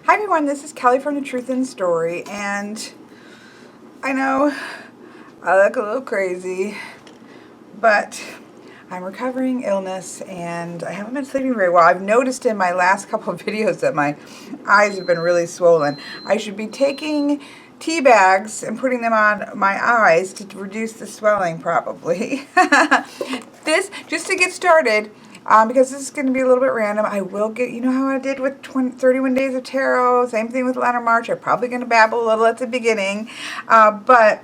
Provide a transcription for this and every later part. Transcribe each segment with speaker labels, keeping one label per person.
Speaker 1: Hi everyone, this is Kelly from The Truth in Story, and I know I look a little crazy, but I'm recovering illness and I haven't been sleeping very well. I've noticed in my last couple of videos that my eyes have been really swollen. I should be taking tea bags and putting them on my eyes to reduce the swelling probably. This, just to get started, because this is going to be a little bit random, I will get, you know how I did with 31 Days of Tarot, same thing with Lenormarch. I'm probably going to babble a little at the beginning, but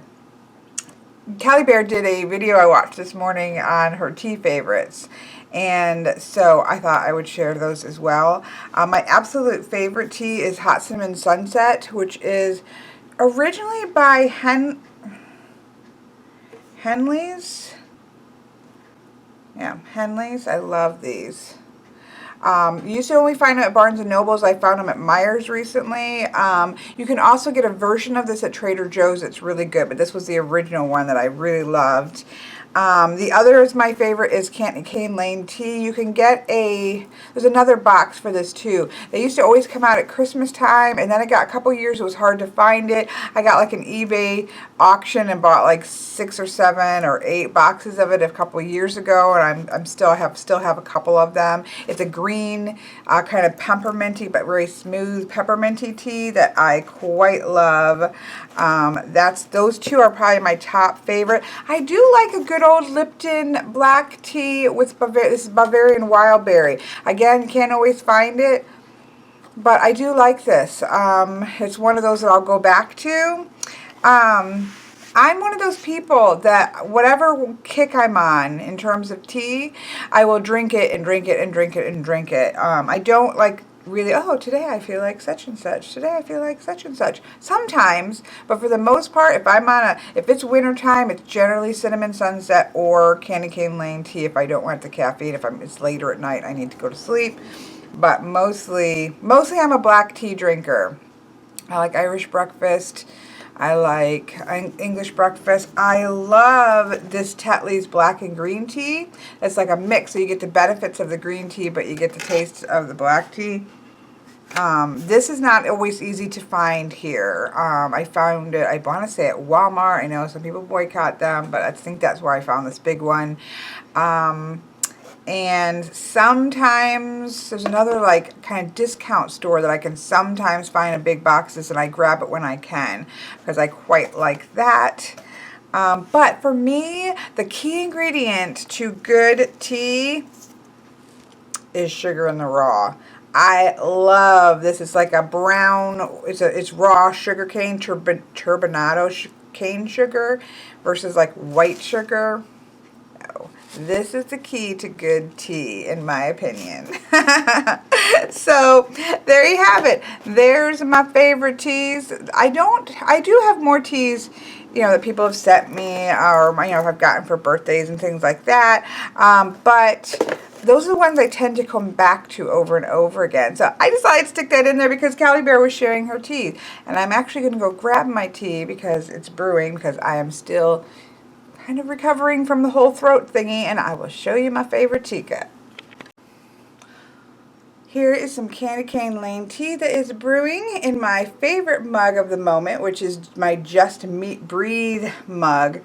Speaker 1: Callie Bear did a video I watched this morning on her tea favorites, and so I thought I would share those as well. My absolute favorite tea is Hot Cinnamon Sunset, which is originally by Henley's. Yeah, Henley's. I love these. You used to only find them at Barnes & Noble's. I found them at Meijer's recently. You can also get a version of this at Trader Joe's. It's really good, but this was the original one that I really loved. The other is my favorite is Candy Cane Lane Tea. You can get there's another box for this too. They used to always come out at Christmas time, and then it got a couple years, it was hard to find it. I got like an eBay auction and bought like 6 or 7 or 8 boxes of it a couple years ago, and I still have a couple of them. It's a green kind of pepperminty but very smooth pepperminty tea that I quite love. Those two are probably my top favorite. I do like a good old Lipton black tea with this is Bavarian Wild Berry. Again, can't always find it, but I do like this. It's one of those that I'll go back to. I'm one of those people that whatever kick I'm on in terms of tea, I will drink it and drink it and drink it and drink it. I don't like really, oh, today I feel like such and such. Today I feel like such and such. Sometimes, but for the most part, if it's winter time, it's generally Cinnamon Sunset or Candy Cane Lane tea if I don't want the caffeine. If it's later at night, I need to go to sleep. But mostly I'm a black tea drinker. I like Irish breakfast. I like English breakfast. I love this Tetley's black and green tea. It's like a mix, so you get the benefits of the green tea, but you get the taste of the black tea. This is not always easy to find here. I found it, I want to say at Walmart. I know some people boycott them, but I think that's where I found this big one. And sometimes there's another like kind of discount store that I can sometimes find in big boxes, and I grab it when I can because I quite like that. But for me, the key ingredient to good tea is sugar in the raw. I love this. It's like a brown, it's raw sugar cane, turbinado cane sugar versus like white sugar. This is the key to good tea, in my opinion. So, there you have it. There's my favorite teas. I do have more teas, that people have sent me, or, I've gotten for birthdays and things like that. But those are the ones I tend to come back to over and over again. So I decided to stick that in there because Callie Bear was sharing her tea. And I'm actually going to go grab my tea because it's brewing, because I am still kind of recovering from the whole throat thingy, and I will show you my favorite tea cup. Here is some Candy Cane Lane tea that is brewing in my favorite mug of the moment, which is my Just Breathe mug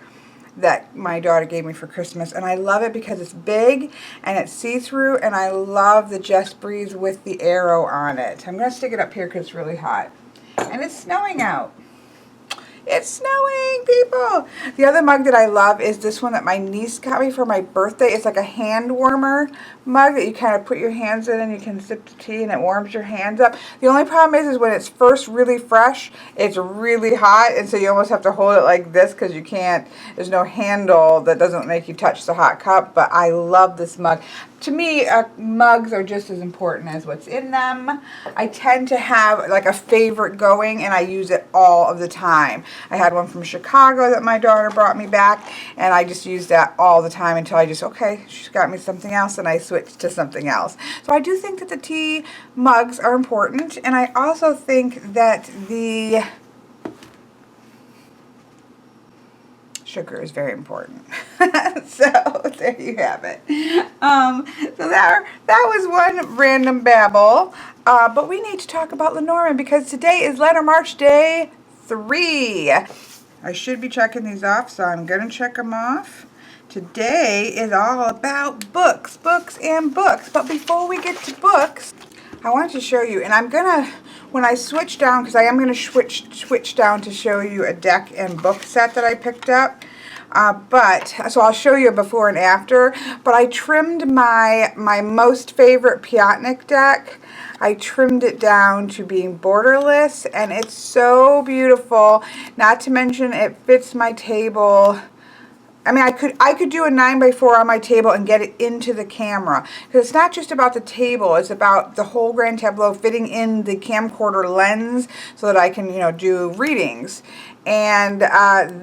Speaker 1: that my daughter gave me for Christmas. And I love it because it's big and it's see-through, and I love the Just Breathe with the arrow on it. I'm going to stick it up here because it's really hot. And it's snowing out. It's snowing, people. The other mug that I love is this one that my niece got me for my birthday. It's like a hand warmer mug that you kind of put your hands in and you can sip the tea and it warms your hands up. The only problem is when it's first really fresh, it's really hot, and so you almost have to hold it like this because you can't, there's no handle that doesn't make you touch the hot cup. But I love this mug. To me, mugs are just as important as what's in them. I tend to have like a favorite going, and I use it all of the time. I had one from Chicago that my daughter brought me back, and I just used that all the time until okay, she's got me something else, and I switched to something else. So I do think that the tea mugs are important, and I also think that the sugar is very important. So there you have it. So that was one random babble. But we need to talk about Lenormand because today is Lenormarch Day 3. I should be checking these off, so I'm going to check them off. Today is all about books, books, and books. But before we get to books, I want to show you, and I'm going to, when I switch down, because I am going to switch down to show you a deck and book set that I picked up. So I'll show you a before and after, but I trimmed my most favorite Piatnik deck. I trimmed it down to being borderless, and it's so beautiful. Not to mention it fits my table. I mean, I could do a 9x4 on my table and get it into the camera. Because it's not just about the table, it's about the whole grand tableau fitting in the camcorder lens so that I can, you know, do readings. And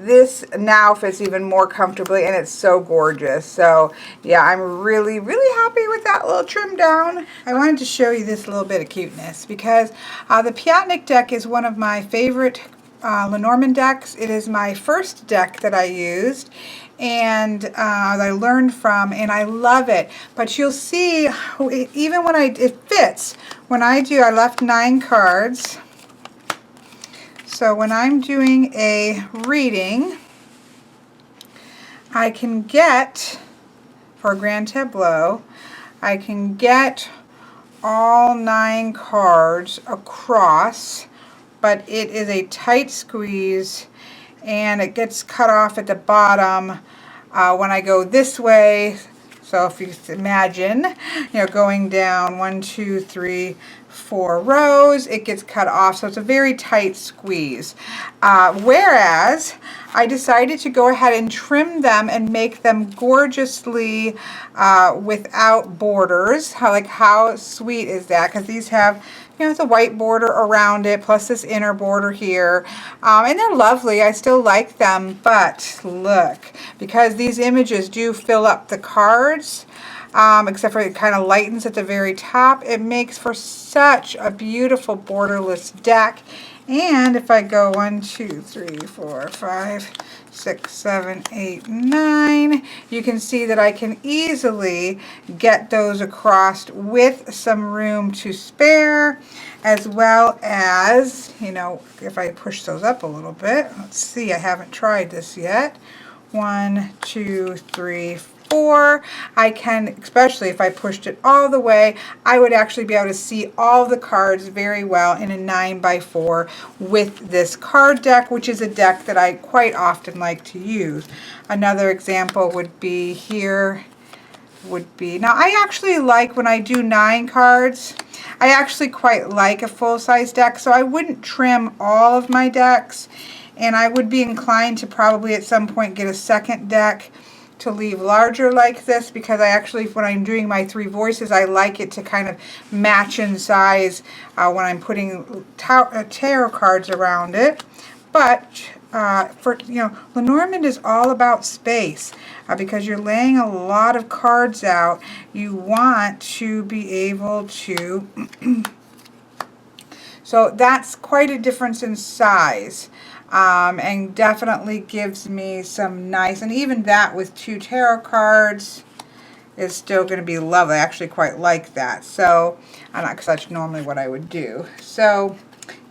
Speaker 1: this now fits even more comfortably, and it's so gorgeous. So yeah, I'm really, really happy with that little trim down. I wanted to show you this little bit of cuteness because the Piatnik deck is one of my favorite Lenormand decks. It is my first deck that I used and that I learned from, and I love it. But you'll see, even when it fits. When I left 9 cards. So when I'm doing a reading, I can get, for a grand tableau, I can get all 9 cards across, but it is a tight squeeze and it gets cut off at the bottom when I go this way. So if you imagine, you know, going down 1, 2, 3, 4 rows, it gets cut off. So it's a very tight squeeze. Whereas I decided to go ahead and trim them and make them gorgeously without borders. How sweet is that? Because these have, you know, it's a white border around it, plus this inner border here. And they're lovely. I still like them. But look, because these images do fill up the cards, except for it kind of lightens at the very top, it makes for such a beautiful borderless deck. And if I go 1, 2, 3, 4, 5, 6, 7, 8, 9, you can see that I can easily get those across with some room to spare, as well as, you know, if I push those up a little bit, let's see, I haven't tried this yet. 1, 2, 3, 4. I can, especially if I pushed it all the way, I would actually be able to see all the cards very well in a 9x4 with this card deck, which is a deck that I quite often like to use. Another example would be here, now I actually like, when I do 9 cards, I actually quite like a full-size deck, so I wouldn't trim all of my decks, and I would be inclined to probably at some point get a second deck to leave larger like this, because I actually, when I'm doing my 3 voices, I like it to kind of match in size when I'm putting tarot cards around it. But for, you know, Lenormand is all about space because you're laying a lot of cards out. You want to be able to so that's quite a difference in size. And definitely gives me some nice, and even that with 2 tarot cards is still going to be lovely. I actually quite like that. So, because that's normally what I would do. So,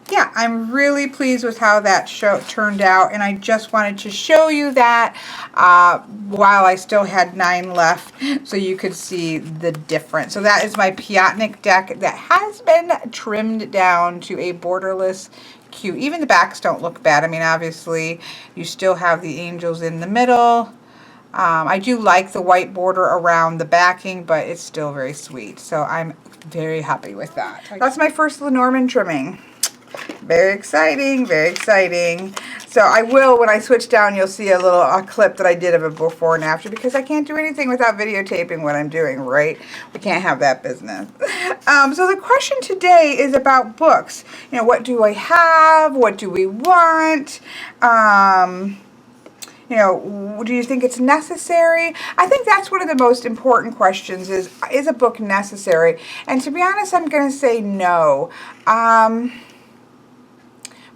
Speaker 1: yeah, I'm really pleased with how that turned out, and I just wanted to show you that while I still had 9 left, so you could see the difference. So that is my Piatnik deck that has been trimmed down to a borderless cute. Even the backs don't look bad. I mean, obviously, you still have the angels in the middle. I do like the white border around the backing, but it's still very sweet. So I'm very happy with that. That's my first Lenormand trimming. Very exciting, very exciting. So I will, when I switch down, you'll see a clip that I did of a before and after, because I can't do anything without videotaping what I'm doing, right? We can't have that business. So the question today is about books. You know, what do I have? What do we want? You know, do you think it's necessary? I think that's one of the most important questions is a book necessary? And to be honest, I'm going to say no.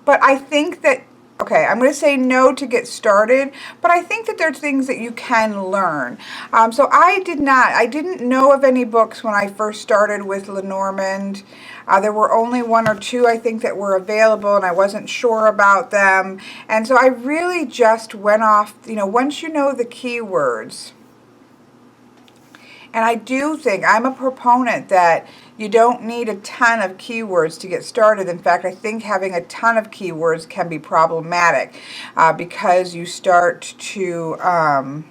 Speaker 1: But I think that Okay, I'm going to say no to get started, but I think that there's things that you can learn. So I didn't know of any books when I first started with Lenormand. There were only one or two, I think, that were available, and I wasn't sure about them. And so I really just went off, once you know the keywords. And I do think I'm a proponent that you don't need a ton of keywords to get started. In fact, I think having a ton of keywords can be problematic because you start to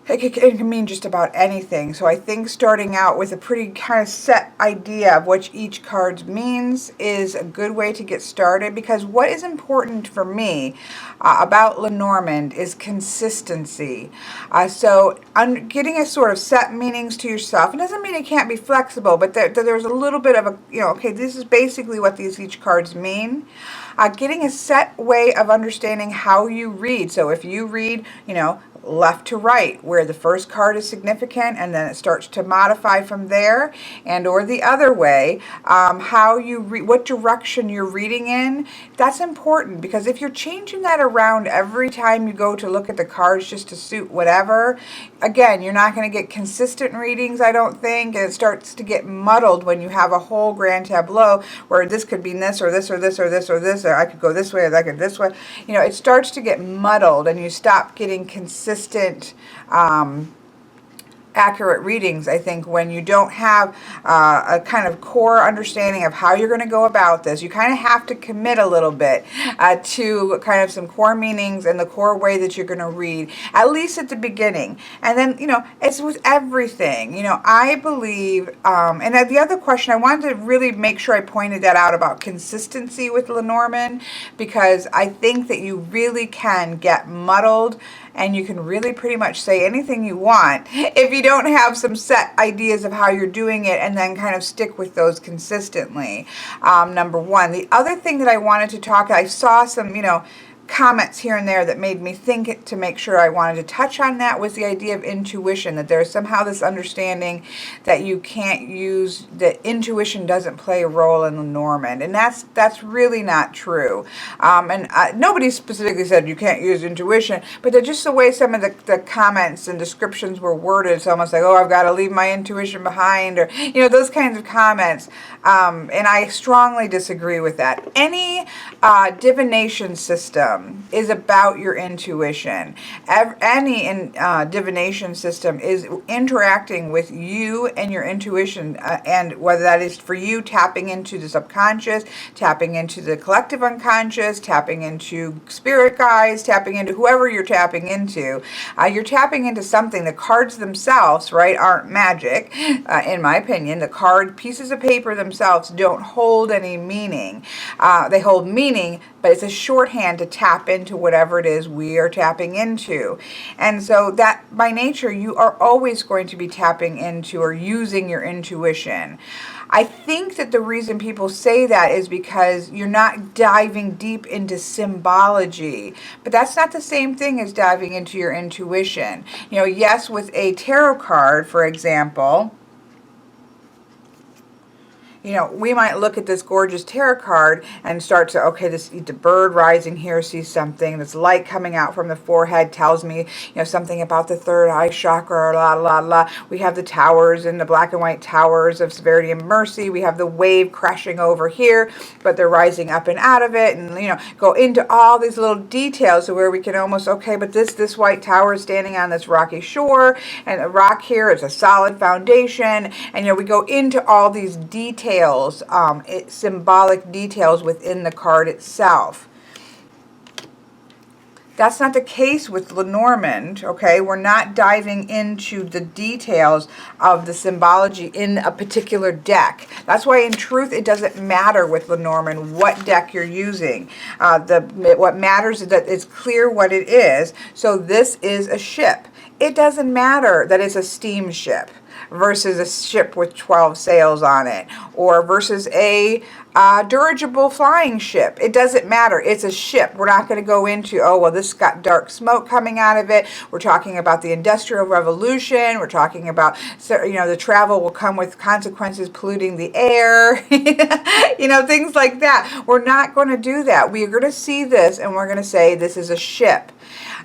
Speaker 1: it can mean just about anything. So I think starting out with a pretty kind of set idea of what each card means is a good way to get started, because what is important for me about Lenormand is consistency. So getting a sort of set meanings to yourself, it doesn't mean it can't be flexible, but there's a little bit of a, okay, this is basically what each cards mean. Getting a set way of understanding how you read. So if you read, left to right, where the first card is significant and then it starts to modify from there, and or the other way, how you read, what direction you're reading in, that's important, because if you're changing that around every time you go to look at the cards just to suit whatever, again, you're not going to get consistent readings, I don't think, and it starts to get muddled when you have a whole grand tableau where this could mean this or this or this or this or this, or I could go this way or I could this way. It starts to get muddled and you stop getting consistent accurate readings, I think, when you don't have a kind of core understanding of how you're going to go about this. You kind of have to commit a little bit to kind of some core meanings and the core way that you're going to read, at least at the beginning. And then, it's with everything. I believe, and the other question, I wanted to really make sure I pointed that out about consistency with Lenormand, because I think that you really can get muddled and you can really pretty much say anything you want if you don't have some set ideas of how you're doing it and then kind of stick with those consistently. Number one. The other thing that I wanted to talk, I saw some, comments here and there that made me think to make sure I wanted to touch on that, was the idea of intuition, that there's somehow this understanding that you can't use, that intuition doesn't play a role in Lenormand, and that's really not true. And nobody specifically said you can't use intuition, but they're just the way some of the comments and descriptions were worded. It's almost like, oh, I've got to leave my intuition behind, or those kinds of comments. And I strongly disagree with that. Any divination system is about your intuition. Any divination system is interacting with you and your intuition, and whether that is for you tapping into the subconscious, tapping into the collective unconscious, tapping into spirit guides, tapping into whoever you're tapping into. You're tapping into something. The cards themselves, right, aren't magic, in my opinion. The card pieces of paper themselves don't hold any meaning. They hold meaning, but it's a shorthand to tap into whatever it is we are tapping into. And so that by nature, you are always going to be tapping into or using your intuition. I think that the reason people say that is because you're not diving deep into symbology, but that's not the same thing as diving into your intuition. Yes, with a tarot card, for example, we might look at this gorgeous tarot card and start to, okay, the bird rising here sees something. This light coming out from the forehead tells me, something about the third eye chakra, la, la, la. We have the towers and the black and white towers of severity and mercy. We have the wave crashing over here, but they're rising up and out of it, and, go into all these little details where we can almost, okay, but this white tower is standing on this rocky shore, and the rock here is a solid foundation, and, we go into all these details, symbolic details within the card itself. That's not the case with Lenormand, okay? We're not diving into the details of the symbology in a particular deck. That's why, in truth, it doesn't matter with Lenormand what deck you're using. What matters is that it's clear what it is. So this is a ship. It doesn't matter that it's a steamship versus a ship with 12 sails on it, or versus a Dirigible flying ship. It doesn't matter. It's a ship. We're not going to go into, oh, well, this got dark smoke coming out of it. We're talking about the Industrial Revolution. We're talking about, so, the travel will come with consequences polluting the air, things like that. We're not going to do that. We are going to see this and we're going to say this is a ship.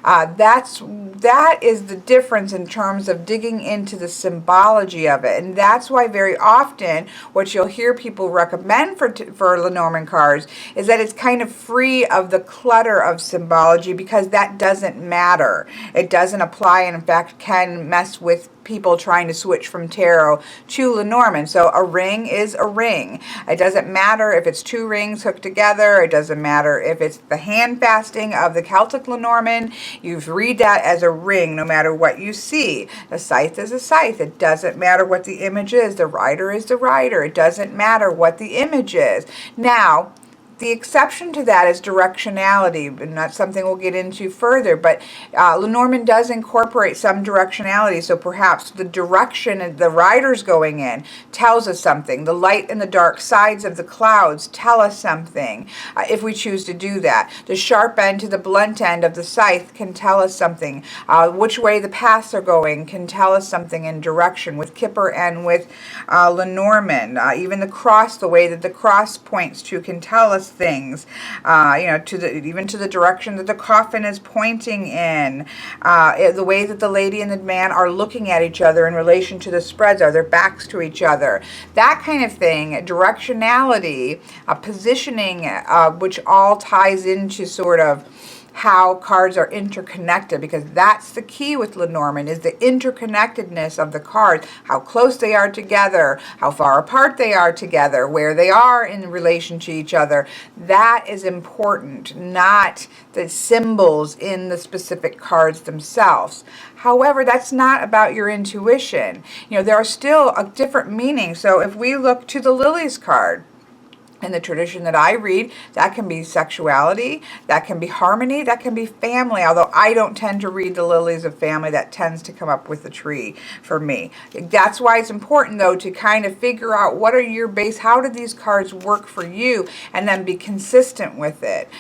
Speaker 1: That is the difference in terms of digging into the symbology of it, and that's why very often what you'll hear people recommend for Lenormand cards is that it's kind of free of the clutter of symbology, because that doesn't matter. It doesn't apply, and in fact can mess with people trying to switch from tarot to Lenormand. So a ring is a ring. It doesn't matter if it's two rings hooked together. It doesn't matter if it's the hand fasting of the Celtic Lenormand. You read that as a ring no matter what you see. A scythe is a scythe. It doesn't matter what the image is. The rider is the rider. It doesn't matter what the image is. Now, the exception to that is directionality, and that's something we'll get into further, but Lenormand does incorporate some directionality, so perhaps the direction the rider's going in tells us something. The light and the dark sides of the clouds tell us something, if we choose to do that. The sharp end to the blunt end of the scythe can tell us something. Which way the paths are going can tell us something in direction with Kipper and with Lenormand. Even the cross, the way that the cross points to, can tell us things, even to the direction that the coffin is pointing in, the way that the lady and the man are looking at each other in relation to the spreads, are their backs to each other, that kind of thing. Directionality, positioning, which all ties into sort of how cards are interconnected, because that's the key with Lenormand, is the interconnectedness of the cards, how close they are together, how far apart they are together, where they are in relation to each other. That is important, not the symbols in the specific cards themselves. However, that's not about your intuition. There are still a different meaning. So if we look to the Lilies card, in the tradition that I read, that can be sexuality, that can be harmony, that can be family, although I don't tend to read the lilies of family. That tends to come up with the tree for me. That's why it's important, though, to kind of figure out what are your base, how do these cards work for you, and then be consistent with it.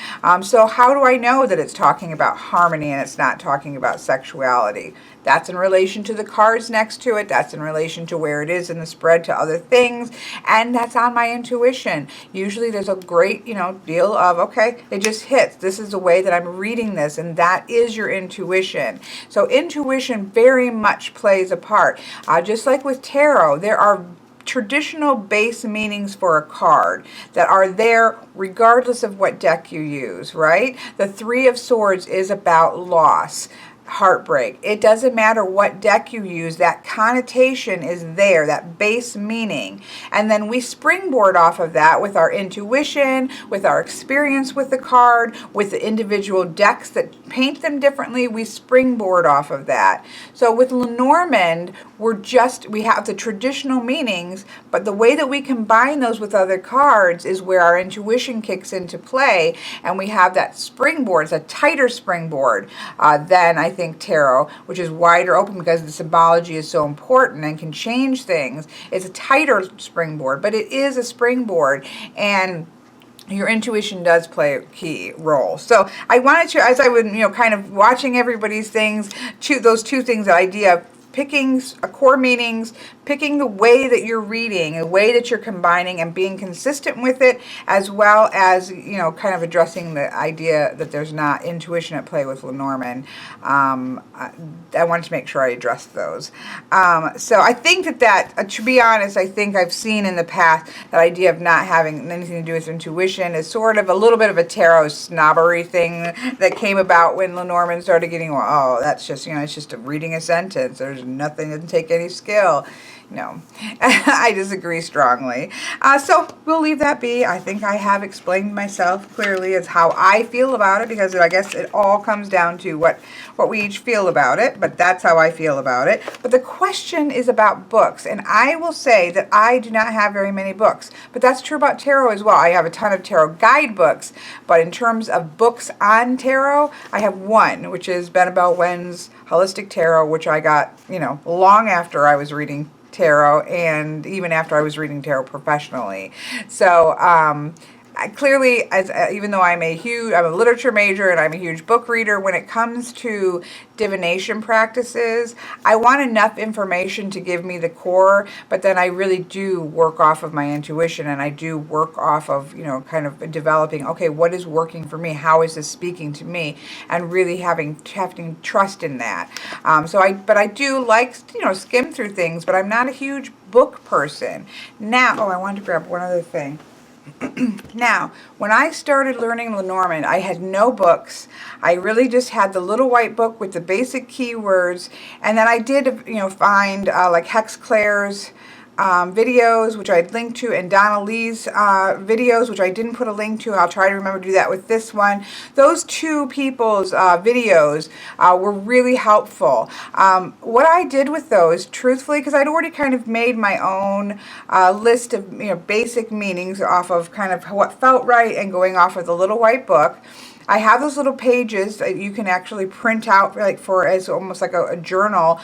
Speaker 1: So how do I know that it's talking about harmony and it's not talking about sexuality? That's in relation to the cards next to it. That's in relation to where it is in the spread to other things. And that's on my intuition. Usually there's a great, deal of, okay, it just hits. This is the way that I'm reading this, and that is your intuition. So intuition very much plays a part. Just like with tarot, there are traditional base meanings for a card that are there regardless of what deck you use, right? The Three of Swords is about loss, heartbreak. It doesn't matter what deck you use, that connotation is there, that base meaning. And then we springboard off of that with our intuition, with our experience with the card, with the individual decks that paint them differently. We springboard off of that. So with Lenormand, we have the traditional meanings, but the way that we combine those with other cards is where our intuition kicks into play, and we have that springboard. It's a tighter springboard than I think tarot, which is wider open because the symbology is so important and can change things. It's a tighter springboard, but it is a springboard, and your intuition does play a key role. So I wanted to, as I would, kind of watching everybody's things, those two things, the idea of picking core meanings, picking the way that you're reading, the way that you're combining and being consistent with it, as well as, kind of addressing the idea that there's not intuition at play with Lenormand. I wanted to make sure I addressed those. So I think that to be honest, I think I've seen in the past that idea of not having anything to do with intuition is sort of a little bit of a tarot snobbery thing that came about when Lenormand started getting, well, oh, that's just, it's just reading a sentence. There's nothing, doesn't take any skill. No, I disagree strongly. So we'll leave that be. I think I have explained myself clearly as how I feel about it, because I guess it all comes down to what we each feel about it, but that's how I feel about it. But the question is about books, and I will say that I do not have very many books, but that's true about tarot as well. I have a ton of tarot guidebooks, but in terms of books on tarot, I have one, which is Benabel Wen's Holistic Tarot, which I got, long after I was reading tarot, and even after I was reading tarot professionally. So clearly, even though I'm a literature major and I'm a huge book reader, when it comes to divination practices, I want enough information to give me the core, but then I really do work off of my intuition, and I do work off of, kind of developing, okay, what is working for me? How is this speaking to me? And really having trust in that. But I do like, skim through things, but I'm not a huge book person. Now, I wanted to grab one other thing. Now, when I started learning Lenormand, I had no books. I really just had the little white book with the basic keywords, and then I did, find like Hex Claire's videos, which I'd linked to, and Donna Lee's videos, which I didn't put a link to. I'll try to remember to do that with this one. Those two people's videos were really helpful. What I did with those, truthfully, because I'd already kind of made my own list of basic meanings off of kind of what felt right and going off of the little white book. I have those little pages that you can actually print out as almost like a journal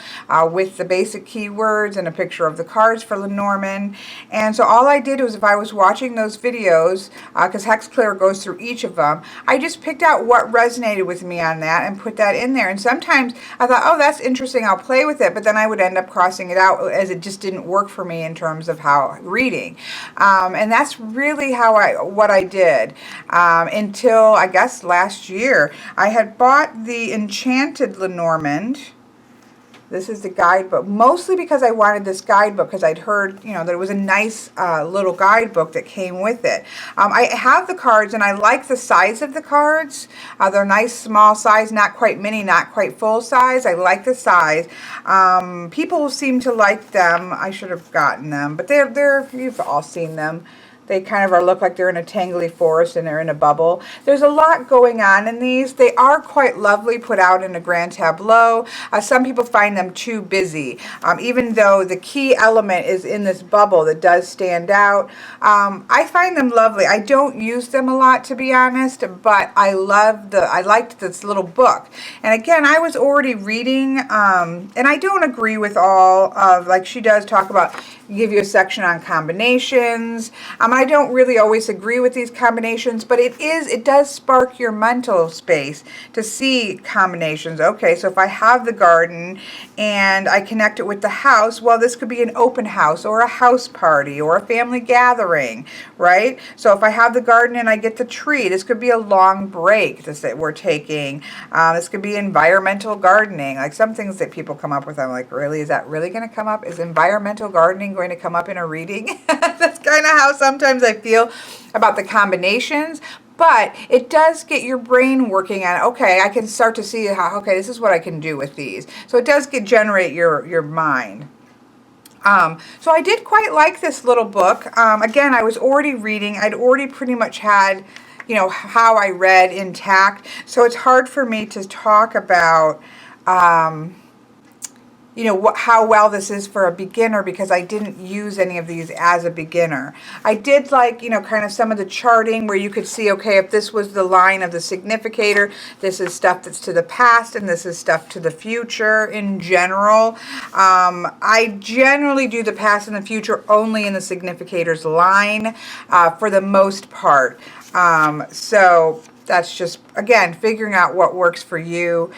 Speaker 1: with the basic keywords and a picture of the cards for Lenormand. And so all I did was, if I was watching those videos, because Hex Claire goes through each of them, I just picked out what resonated with me on that and put that in there. And sometimes I thought, oh, that's interesting, I'll play with it, but then I would end up crossing it out as it just didn't work for me in terms of how reading. And that's really what I did until, I guess, last year. I had bought the Enchanted Lenormand. This is the guidebook, mostly because I wanted this guidebook, because I'd heard, that it was a nice little guidebook that came with it. I have the cards, and I like the size of the cards. They're nice, small size, not quite mini, not quite full size. I like the size. People seem to like them. I should have gotten them, but you've all seen them. They kind of look like they're in a tangly forest and they're in a bubble. There's a lot going on in these. They are quite lovely put out in a grand tableau. Some people find them too busy, even though the key element is in this bubble that does stand out. I find them lovely. I don't use them a lot, to be honest, but I liked this little book. And again, I was already reading, and I don't agree with all of, like she does talk about, give you a section on combinations. I don't really always agree with these combinations, but it does spark your mental space to see combinations. Okay, so if I have the garden and I connect it with the house, well, this could be an open house or a house party or a family gathering, right? So if I have the garden and I get the tree, this could be a long break that we're taking. This could be environmental gardening. Like some things that people come up with, I'm like, really? Is that really going to come up? Is environmental gardening going to come up in a reading? That's kind of how sometimes I feel about the combinations, but it does get your brain working on, okay, I can start to see how, okay, this is what I can do with these. So it does generate your mind. So I did quite like this little book. Again, I was already reading. I'd already pretty much had, how I read intact. So it's hard for me to talk about, how well this is for a beginner, because I didn't use any of these as a beginner. I did like, kind of some of the charting where you could see, okay, if this was the line of the significator, this is stuff that's to the past and this is stuff to the future in general. I generally do the past and the future only in the significator's line for the most part. So that's just, again, figuring out what works for you.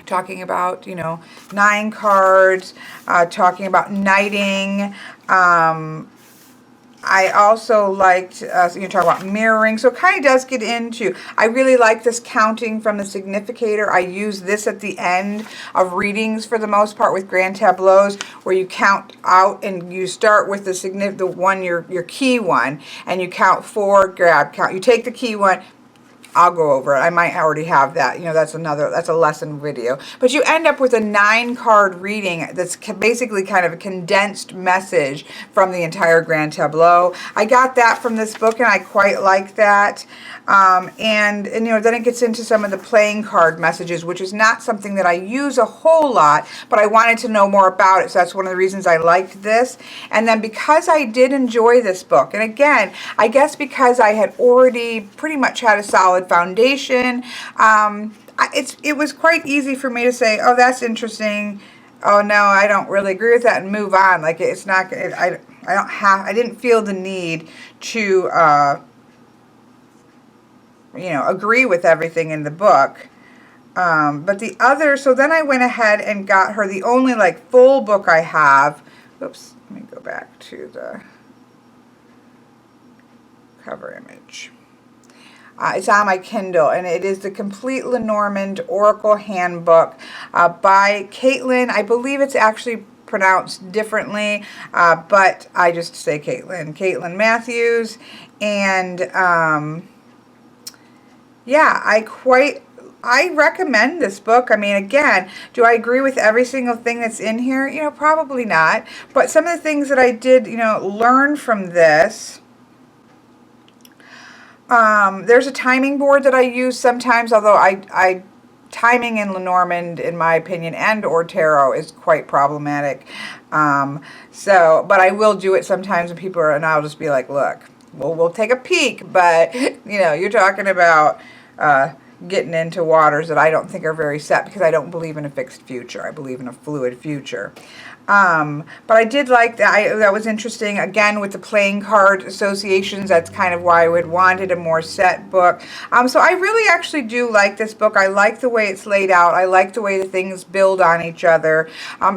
Speaker 1: Talking about, 9 cards, talking about knighting. I also liked, talk about mirroring. So it kind of does get into, I really like this counting from the significator. I use this at the end of readings for the most part with grand tableaus, where you count out and you start with the one, your key one, and you count 4, count. You take the key one, I'll go over it. I might already have that. That's a lesson video. But you end up with a 9-card reading that's basically kind of a condensed message from the entire Grand Tableau. I got that from this book, and I quite like that. And then it gets into some of the playing card messages, which is not something that I use a whole lot, but I wanted to know more about it. So that's one of the reasons I liked this. And then because I did enjoy this book, and again, I guess because I had already pretty much had a solid foundation, it was quite easy for me to say, oh, that's interesting. oh no, I don't really agree with that, and move on. Like, it's not, I didn't feel the need to, you know, agree with everything in the book. But the other, so then I went ahead and got her the only like full book I have. Oops, let me go back to the cover image. It's on my Kindle, and it is the Complete Lenormand Oracle Handbook by Caitlin. I believe it's actually pronounced differently, but I just say Caitlin. Caitlin Matthews. And yeah, I recommend this book. I mean, again, do I agree with every single thing that's in here? You know, probably not. But some of the things that I did, you know, learn from this. There's a timing board that I use sometimes, although timing in Lenormand, in my opinion, and or tarot is quite problematic. But I will do it sometimes when people are, and I'll just be like, look, we'll take a peek, but you know, you're talking about getting into waters that I don't think are very set, because I don't believe in a fixed future. I believe in a fluid future. But I did like that. That was interesting. Again, with the playing card associations, that's kind of why I would wanted a more set book. So I really actually do like this book. I like the way it's laid out. I like the way the things build on each other.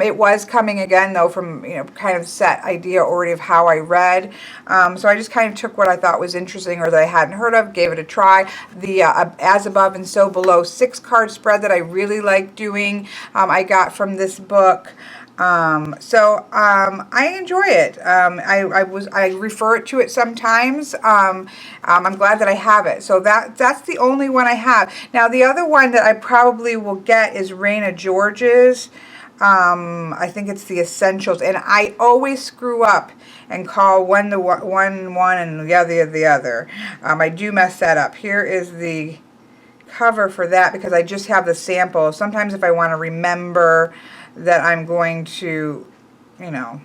Speaker 1: It was coming again, though, from, you know, kind of set idea already of how I read. So I just kind of took what I thought was interesting or that I hadn't heard of, gave it a try. The As Above and So Below 6-card spread that I really like doing, I got from this book. I enjoy it. I refer it to it sometimes. I'm glad that I have it. So that's the only one I have. Now the other one that I probably will get is Raina George's. I think it's the Essentials, and I always screw up and call one and the other the other. I do mess that up. Here is the cover for that, because I just have the sample. Sometimes if I want to remember that I'm going to, you know,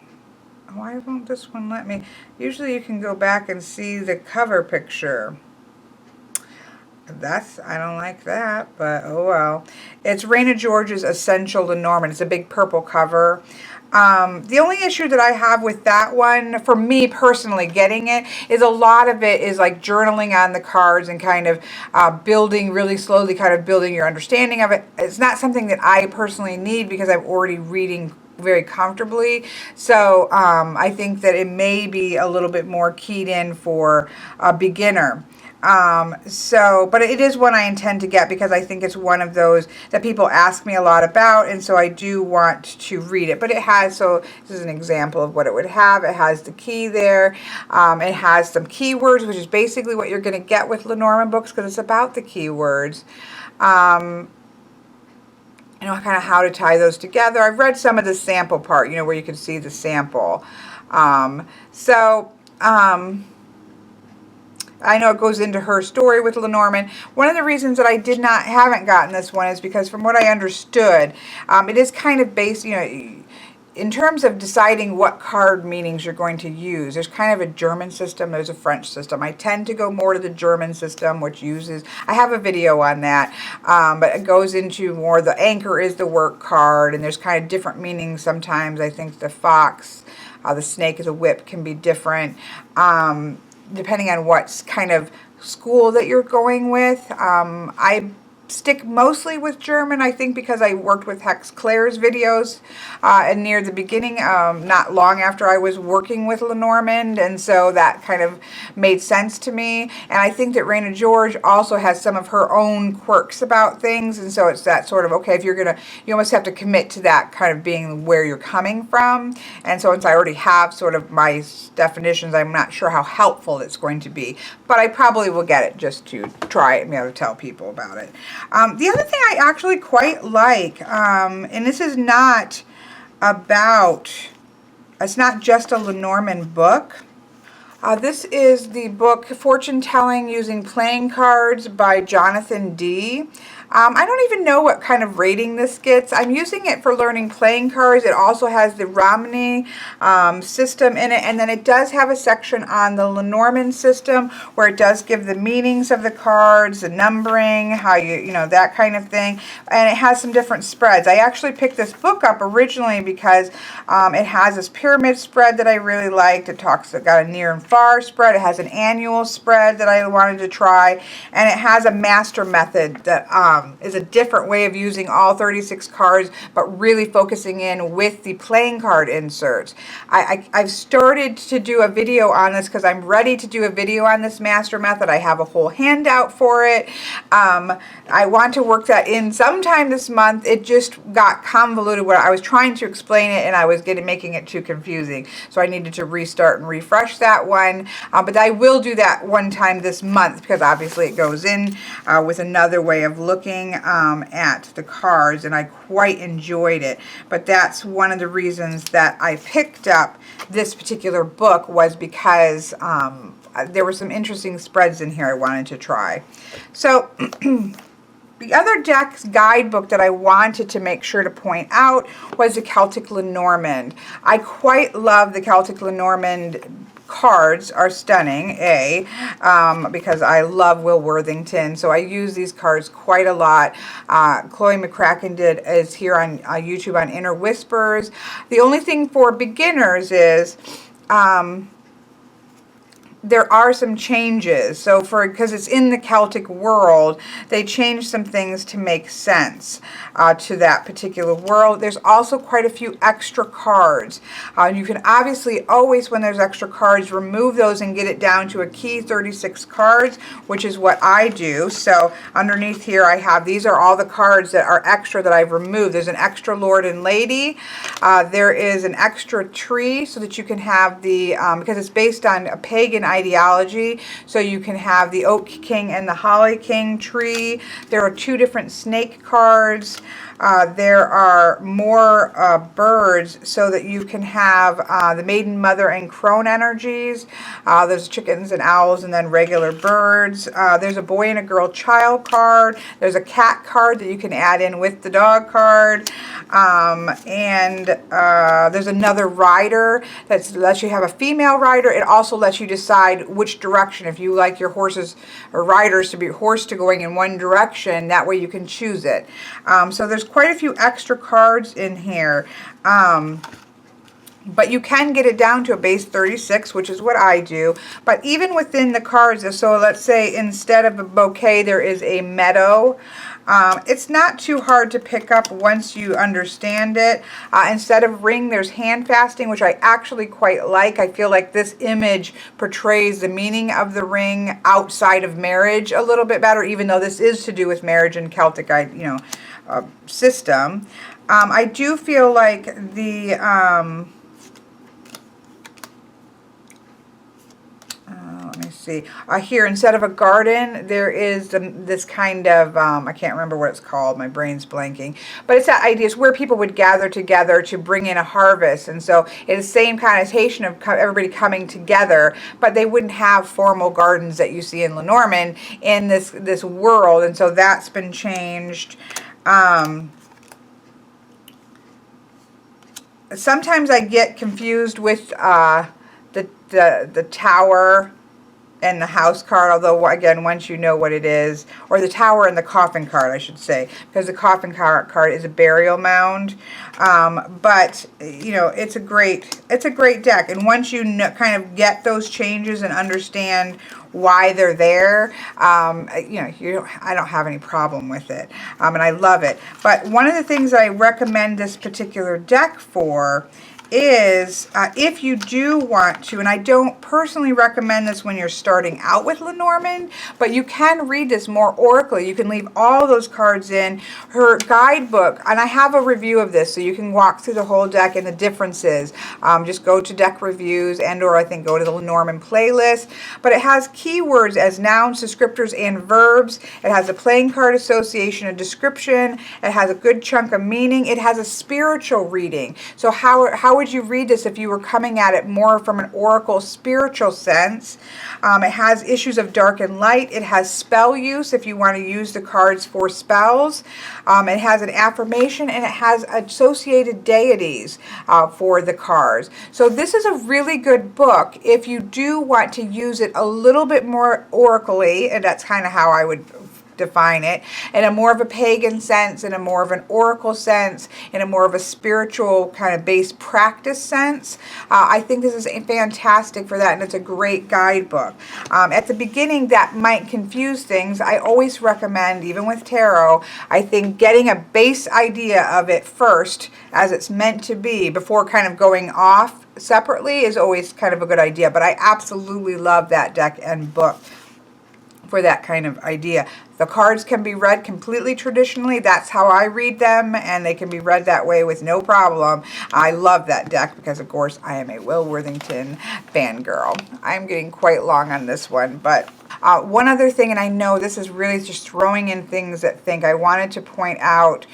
Speaker 1: why won't this one let me? Usually you can go back and see the cover picture. I don't like that, but oh well. It's Raina George's Essential Lenormand. It's a big purple cover. The only issue that I have with that one, for me personally getting it, is a lot of it is like journaling on the cards and kind of building really slowly, kind of building your understanding of it. It's not something that I personally need, because I'm already reading very comfortably. So I think that it may be a little bit more keyed in for a beginner. But it is one I intend to get, because I think it's one of those that people ask me a lot about, and so I do want to read it. But it has, so this is an example of what it would have. It has the key there. It has some keywords, which is basically what you're going to get with Lenormand books, because it's about the keywords. You know, kind of how to tie those together. I've read some of the sample part, you know, where you can see the sample. I know it goes into her story with Lenormand. One of the reasons that I haven't gotten this one is because, from what I understood, it is kind of based, you know, in terms of deciding what card meanings you're going to use. There's kind of a German system, there's a French system. I tend to go more to the German system, which uses, I have a video on that, but it goes into more, the anchor is the work card, and there's kind of different meanings sometimes. I think the fox, the snake is a whip, can be different. Depending on what kind of school that you're going with. I stick mostly with German, I think, because I worked with Hex Claire's videos and near the beginning, not long after I was working with Lenormand, and so that kind of made sense to me. And I think that Raina George also has some of her own quirks about things, and so it's that sort of, okay, if you're gonna, you almost have to commit to that kind of being where you're coming from. And so since I already have sort of my definitions, I'm not sure how helpful it's going to be, but I probably will get it just to try it and be able to tell people about it. The other thing I actually quite like, and this is not about, it's not just a Lenormand book. This is the book Fortune Telling Using Playing Cards by Jonathan D. I don't even know what kind of rating this gets. I'm using it for learning playing cards. It also has the Romney system in it, and then it does have a section on the Lenormand system where it does give the meanings of the cards, the numbering, how you know, that kind of thing, and it has some different spreads. I actually picked this book up originally because it has this pyramid spread that I really liked. It got a near and far spread. It has an annual spread that I wanted to try, and it has a master method that is a different way of using all 36 cards, but really focusing in with the playing card inserts. I've started to do a video on this because I'm ready to do a video on this master method. I have a whole handout for it. I want to work that in sometime this month. It just got convoluted where I was trying to explain it and I was making it too confusing. So I needed to restart and refresh that one. But I will do that one time this month because obviously it goes in with another way of looking at the cards, and I quite enjoyed it. But that's one of the reasons that I picked up this particular book, was because there were some interesting spreads in here I wanted to try. So the other deck's guidebook that I wanted to make sure to point out was the Celtic Lenormand. I quite love the Celtic Lenormand. Cards are stunning, because I love Will Worthington, so I use these cards quite a lot. Chloe McCracken is here on YouTube on Inner Whispers. The only thing for beginners is there are some changes. So because it's in the Celtic world, they changed some things to make sense to that particular world. There's also quite a few extra cards. You can obviously always, when there's extra cards, remove those and get it down to a key 36 cards, which is what I do. So underneath here I have, these are all the cards that are extra that I've removed. There's an extra Lord and Lady. There is an extra tree so that you can have the, because it's based on a pagan ideology, so you can have the Oak King and the Holly King tree. There are 2 different snake cards. There are more birds so that you can have the Maiden, Mother, and Crone energies. There's chickens and owls and then regular birds. There's a boy and a girl child card. There's a cat card that you can add in with the dog card. And there's another rider that lets you have a female rider. It also lets you decide which direction. If you like your horses or riders to be horsed to going in one direction, that way you can choose it. So there's quite a few extra cards in here. But you can get it down to a base 36, which is what I do. But even within the cards, so let's say instead of a bouquet, there is a meadow. It's not too hard to pick up once you understand it. Instead of ring, there's hand fasting, which I actually quite like. I feel like this image portrays the meaning of the ring outside of marriage a little bit better, even though this is to do with marriage and Celtic, system. I do feel like the let me see. Here, instead of a garden, there is this kind of, I can't remember what it's called. My brain's blanking. But it's that idea. It's where people would gather together to bring in a harvest. And so it's the same connotation of everybody coming together, but they wouldn't have formal gardens that you see in Lenormand in this world. And so that's been changed. Sometimes I get confused with the tower and the house card, although again, once you know what it is, or the tower and the coffin card, I should say, because the coffin card is a burial mound. But it's a great deck, and once you kind of get those changes and understand why they're there, I don't have any problem with it, and I love it. But one of the things that I recommend this particular deck for is if you do want to, and I don't personally recommend this when you're starting out with Lenormand, but you can read this more oracally. You can leave all those cards in her guidebook, and I have a review of this, so you can walk through the whole deck and the differences. Just go to deck reviews, or I think go to the Lenormand playlist. But it has keywords as nouns, descriptors, and verbs. It has a playing card association, a description. It has a good chunk of meaning. It has a spiritual reading. So how how would you read this if you were coming at it more from an oracle spiritual sense? It has issues of dark and light. It has spell use if you want to use the cards for spells. It has an affirmation, and it has associated deities for the cards. So this is a really good book if you do want to use it a little bit more oracally, and that's kind of how I would define it, in a more of a pagan sense, in a more of an oracle sense, in a more of a spiritual kind of based practice sense. I think this is fantastic for that, and it's a great guidebook. At the beginning, that might confuse things. I always recommend, even with tarot, I think getting a base idea of it first, as it's meant to be, before kind of going off separately, is always kind of a good idea. But I absolutely love that deck and book for that kind of idea. The cards can be read completely traditionally. That's how I read them, and they can be read that way with no problem. I love that deck because, of course, I am a Will Worthington fangirl. I'm getting quite long on this one, but one other thing, and I know this is really just throwing in things that I wanted to point out.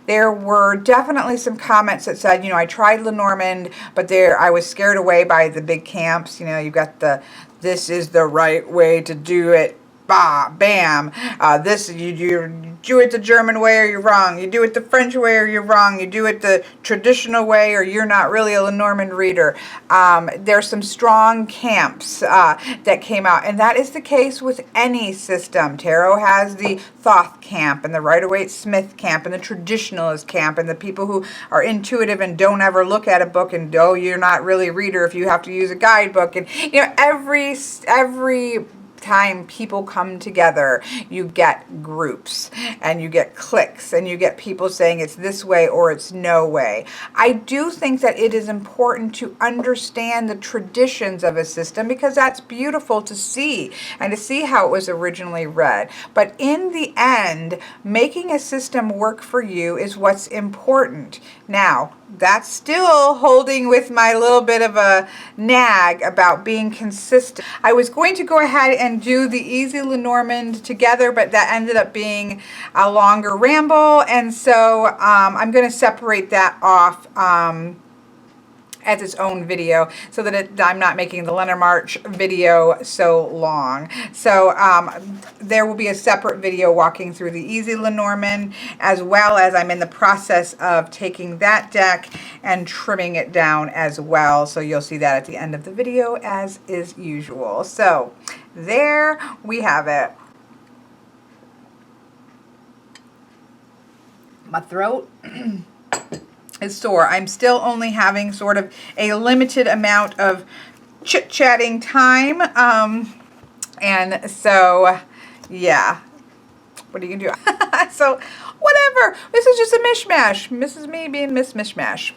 Speaker 1: There were definitely some comments that said, I tried Lenormand, but I was scared away by the big camps. You've got this is the right way to do it. Bah, bam. You do it the German way or you're wrong. You do it the French way or you're wrong. You do it the traditional way or you're not really a Lenormand reader. There's some strong camps that came out, and that is the case with any system. Tarot has the Thoth camp and the Rider-Waite-Smith camp and the traditionalist camp and the people who are intuitive and don't ever look at a book and, oh, you're not really a reader if you have to use a guidebook. And every time people come together, you get groups and you get cliques and you get people saying it's this way or it's no way. I do think that it is important to understand the traditions of a system because that's beautiful to see and to see how it was originally read. But in the end, making a system work for you is what's important. Now, that's still holding with my little bit of a nag about being consistent. I was going to go ahead and do the Easy Lenormand together, but that ended up being a longer ramble, and so I'm going to separate that off as its own video so that I'm not making the Lenormarch video so long. So there will be a separate video walking through the Easy Lenormand, as well as I'm in the process of taking that deck and trimming it down as well. So you'll see that at the end of the video as is usual. So there we have it. My throat is sore. I'm still only having sort of a limited amount of chit-chatting time. And so, yeah. What are you going to do? So, whatever. This is just a mishmash. This is me being Miss Mishmash.